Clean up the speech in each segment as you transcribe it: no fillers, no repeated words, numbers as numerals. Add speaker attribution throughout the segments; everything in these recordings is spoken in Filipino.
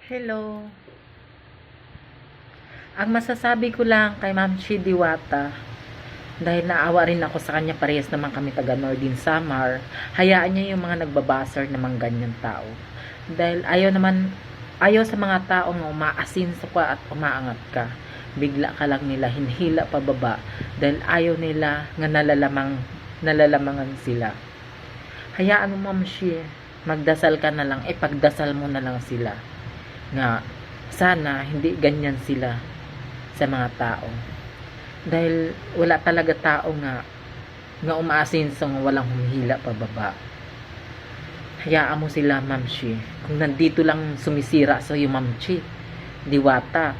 Speaker 1: Hello. Ang masasabi ko lang kay Ma'am Chi Diwata, dahil naawa rin ako sa kanya, parehas naman kami taga Northern Samar, hayaan niya yung mga nagbabaser naman ganyan tao. Dahil ayaw sa mga taong umaasin sa ka at umaangat ka. Bigla ka lang nila hinhila pababa dahil ayaw nila nga nalalamangan sila. Hayaan mo, Ma'am Chi, magdasal ka na lang, pagdasal mo na lang sila nga sana hindi ganyan sila sa mga tao, dahil wala talaga tao nga umaasin sa walang humihila pababa. Hayaan mo sila, Ma'am Chi. Kung nandito lang sumisira sa iyo, Ma'am Chi Diwata,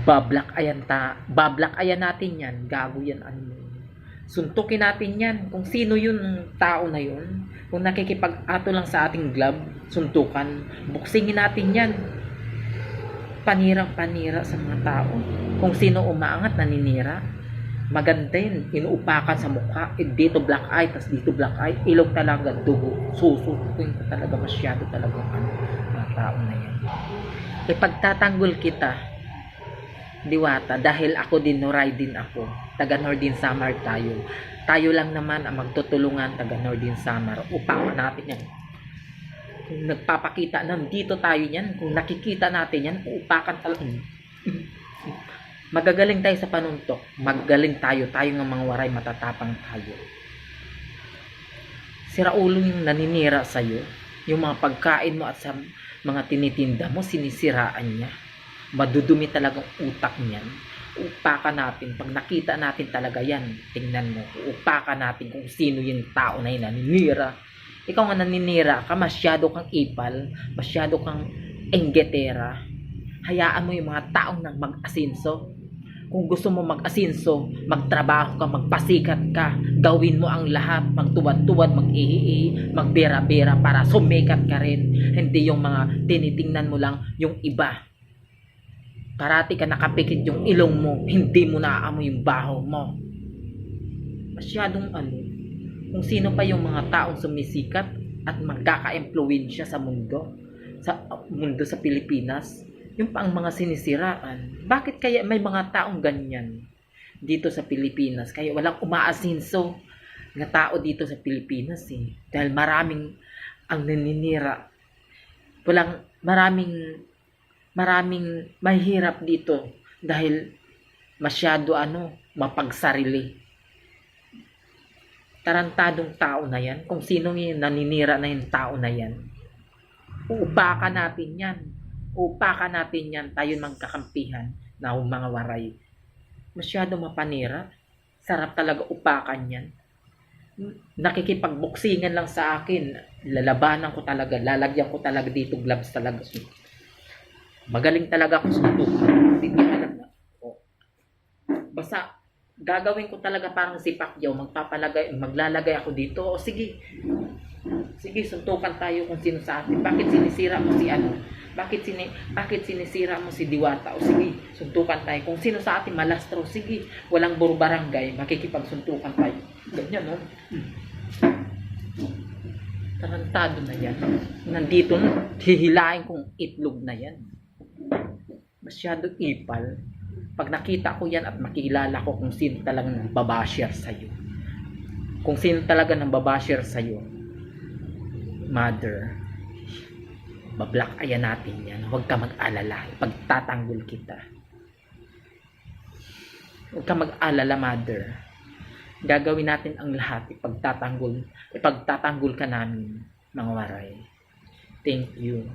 Speaker 1: bablak ayan natin yan, gago yan, suntukin natin yan. Kung sino yun tao na yun, kung nakikipag-ato lang sa ating glove, suntukan, buksingin natin yan. Panira sa mga tao. Kung sino umaangat, naninira. Maganda yun, inuupakan sa mukha, dito black eye, tas dito black eye, ilog talaga, dugo, susukuin ka talaga, masyado talaga mga tao na yan. Pagtatanggol kita, Diwata, dahil ako din, Noray din ako, taga Northern Samar tayo lang naman ang magtutulungan, taga Northern Samar, upakan natin yan. Kung nagpapakita, nandito tayo yan, kung nakikita natin yan, upakan talaga. Magagaling tayo sa panuntok, magaling tayo ng mga waray, matatapang tayo. Si Raulo yung naninira sa'yo, yung mga pagkain mo at sa mga tinitinda mo, sinisiraan niya. Madudumi talagang utak niyan. Upakan natin, pag nakita natin talaga yan, tingnan mo, upakan natin kung sino yung tao na yun, naninira. Ikaw nga naninira ka, masyado kang ipal, masyado kang enggetera. Hayaan mo yung mga taong nang mag-asinso. Kung gusto mo mag-asinso, magtrabaho ka, magpasikat ka, gawin mo ang lahat, magtuwad-tuwad, mag-ihi, magbera-bera para sumikat ka rin. Hindi yung mga tinitingnan mo lang yung iba. Parati ka nakapikit yung ilong mo, hindi mo naaamoy yung baho mo. Masyadong kung sino pa yung mga taong sumisikat at magkaka-impluwensya sa mundo sa Pilipinas, yung pa ang mga sinisiraan. Bakit kaya may mga taong ganyan dito sa Pilipinas? Kaya walang umaasinso na tao dito sa Pilipinas dahil maraming ang naninira. Maraming mahirap dito dahil masyado mapagsarili. Tarantadong tao na yan, kung sino yung naninira na yung tao na yan, uupakan natin yan, tayo magkakampihan na mga waray. Masyado mapanira, sarap talaga upakan yan. Nakikipagbuksingan lang sa akin, lalabanan ko talaga, lalagyan ko talaga dito gloves talaga. Magaling talaga ako suntukan, hindi alam na. Basta gagawin ko talaga parang si Pacquiao, maglalagay ako dito. O sige, suntukan tayo kung sino sa atin. Bakit sinisira mo si Bakit sinisira mo si Diwata? O sige, suntukan tayo. Kung sino sa atin malastro, sige, walang burbarangay, makikipagsuntukan tayo. Ganyan, no? Tarantado na yan. Nandito, hihilain kong itlog na yan. Masyado ipal. Pag nakita ko yan at makilala ko kung sino talagang babasher sa'yo. Kung sino talaga nang babasher sa'yo, mother, bablock ayan natin yan. Huwag ka mag-alala. Ipagtatanggol kita. Huwag ka mag-alala, mother. Gagawin natin ang lahat. Ipagtatanggol ka namin, mga waray. Thank you.